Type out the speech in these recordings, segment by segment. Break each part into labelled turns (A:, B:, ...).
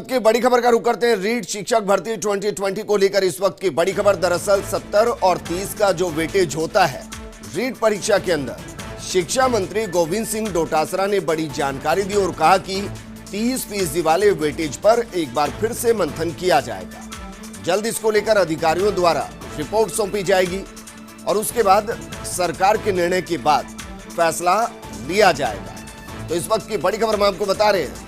A: की बड़ी खबर का रुख करते हैं। रीट शिक्षक भर्ती 2020 को लेकर इस वक्त की बड़ी खबर। दरअसल 70 और 30 का जो वेटेज होता है रीट परीक्षा के अंदर, शिक्षा मंत्री गोविंद सिंह डोटासरा ने बड़ी जानकारी दी और कहा कि 30% वाले वेटेज पर एक बार फिर से मंथन किया जाएगा। जल्द इसको लेकर अधिकारियों द्वारा रिपोर्ट सौंपी जाएगी और उसके बाद सरकार के निर्णय के बाद फैसला लिया जाएगा। तो इस वक्त की बड़ी खबर हम आपको बता रहे हैं।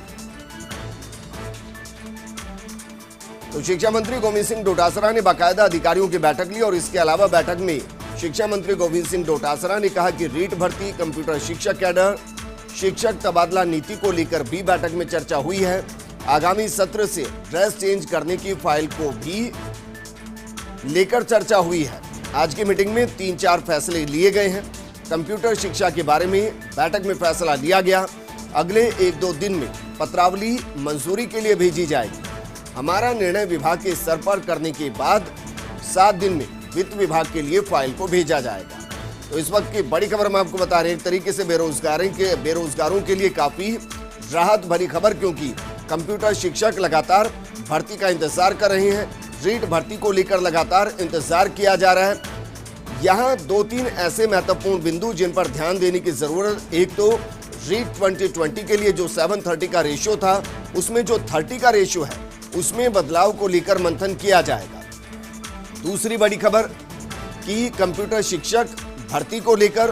A: तो शिक्षा मंत्री गोविंद सिंह डोटासरा ने बाकायदा अधिकारियों की बैठक ली और इसके अलावा बैठक में शिक्षा मंत्री गोविंद सिंह डोटासरा ने कहा कि रीट भर्ती, कंप्यूटर शिक्षक कैडर, शिक्षक तबादला नीति को लेकर भी बैठक में चर्चा हुई है। आगामी सत्र से ड्रेस चेंज करने की फाइल को भी लेकर चर्चा हुई है। आज की मीटिंग में 3-4 फैसले लिए गए हैं। कंप्यूटर शिक्षा के बारे में बैठक में फैसला लिया गया। अगले 1-2 दिन में पत्रावली मंजूरी के लिए भेजी जाएगी। हमारा निर्णय विभाग के स्तर पर करने के बाद 7 दिन में वित्त विभाग के लिए फाइल को भेजा जाएगा। तो इस वक्त की बड़ी खबर हम आपको बता रहे हैं। एक तरीके से बेरोजगारों के लिए काफी राहत भरी खबर, क्योंकि कंप्यूटर शिक्षक लगातार भर्ती का इंतजार कर रहे हैं। रीट भर्ती को लेकर लगातार इंतजार किया जा रहा है। यहाँ 2-3 ऐसे महत्वपूर्ण बिंदु जिन पर ध्यान देने की जरूरत। एक तो रीट 2020 के लिए जो 7:30 का रेशियो था, उसमें जो 30 का रेशियो है उसमें बदलाव को लेकर मंथन किया जाएगा। दूसरी बड़ी खबर कि कंप्यूटर शिक्षक भर्ती को लेकर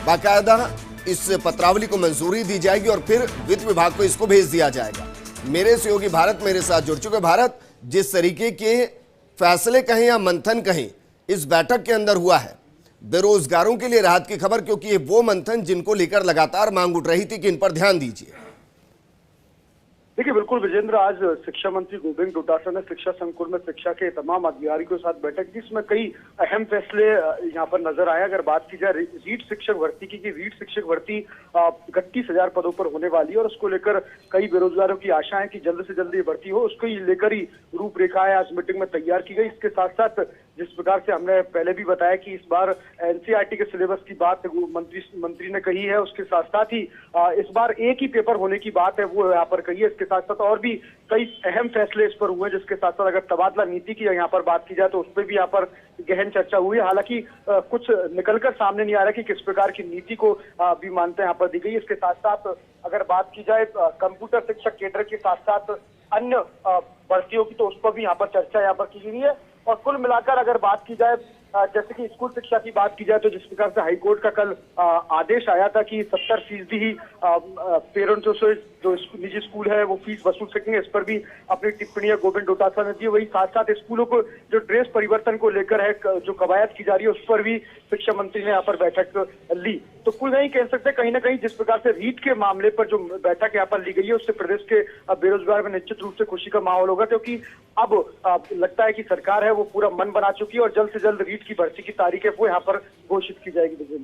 A: बाकायदा इस पत्रावली को मंजूरी दी जाएगी और फिर वित्त विभाग को इसको भेज दिया जाएगा। मेरे सहयोगी भारत मेरे साथ जुड़ चुके। भारत, जिस तरीके के फैसले कहें या मंथन कहें इस बैठक के अंदर हुआ है, बेरोजगारों के लिए राहत की खबर, क्योंकि ये वो मंथन जिनको लेकर लगातार मांग उठ रही थी कि इन पर ध्यान दीजिए।
B: देखिए, बिल्कुल विजेंद्र, आज शिक्षा मंत्री गोविंद डोटासरा ने शिक्षा संकुल में शिक्षा के तमाम अधिकारियों के साथ बैठक की। इसमें कई अहम फैसले यहाँ पर नजर आए। अगर बात की जाए रीट शिक्षक भर्ती की, रीट शिक्षक भर्ती 31,000 पदों पर होने वाली है और उसको लेकर कई बेरोजगारों की आशा है कि जल्द से जल्द ये भर्ती हो। उसको लेकर ही रूपरेखाएं आज मीटिंग में तैयार की गई। इसके साथ साथ जिस प्रकार से हमने पहले भी बताया कि इस बार एनसीईआरटी के सिलेबस की बात मंत्री ने कही है, उसके साथ साथ ही इस बार एक ही पेपर होने की बात है वो यहाँ पर कही है। इसके साथ साथ और भी कई अहम फैसले इस पर हुए, जिसके साथ साथ अगर तबादला नीति की यहाँ पर बात की जाए तो उस पर भी यहाँ पर गहन चर्चा हुई है। हालांकि कुछ निकलकर सामने नहीं आ रहा कि किस प्रकार की नीति को भी मान्यता यहाँ पर दी गई। इसके साथ साथ अगर बात की जाए कंप्यूटर शिक्षक केडर के साथ साथ अन्य भर्तियों की, तो उस पर भी यहाँ पर चर्चा यहाँ पर की गई है। और कुल मिलाकर अगर बात की जाए जैसे कि स्कूल शिक्षा की बात की जाए तो जिस प्रकार से हाईकोर्ट का कल आदेश आया था कि 70% ही पेरेंट्सों से जो निजी स्कूल है वो फीस वसूल सकेंगे, इस पर भी अपनी टिप्पणियां गोविंद डोटासरा ने दी। वही साथ साथ स्कूलों को जो ड्रेस परिवर्तन को लेकर है, जो कवायद की जा रही है, उस पर भी शिक्षा मंत्री ने यहाँ पर बैठक ली। तो कुल नहीं कह सकते, कहीं ना कहीं जिस प्रकार से रीट के मामले पर जो बैठक यहाँ पर ली गई है उससे प्रदेश के बेरोजगार में निश्चित रूप से खुशी का माहौल होगा, क्योंकि अब लगता है कि सरकार है वो पूरा मन बना चुकी है और जल्द से जल्द रीट की भर्ती की तारीख है वो यहाँ पर घोषित की जाएगी।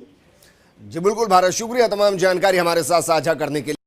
A: जी बिल्कुल भारत, शुक्रिया तमाम जानकारी हमारे साथ साझा करने के लिए।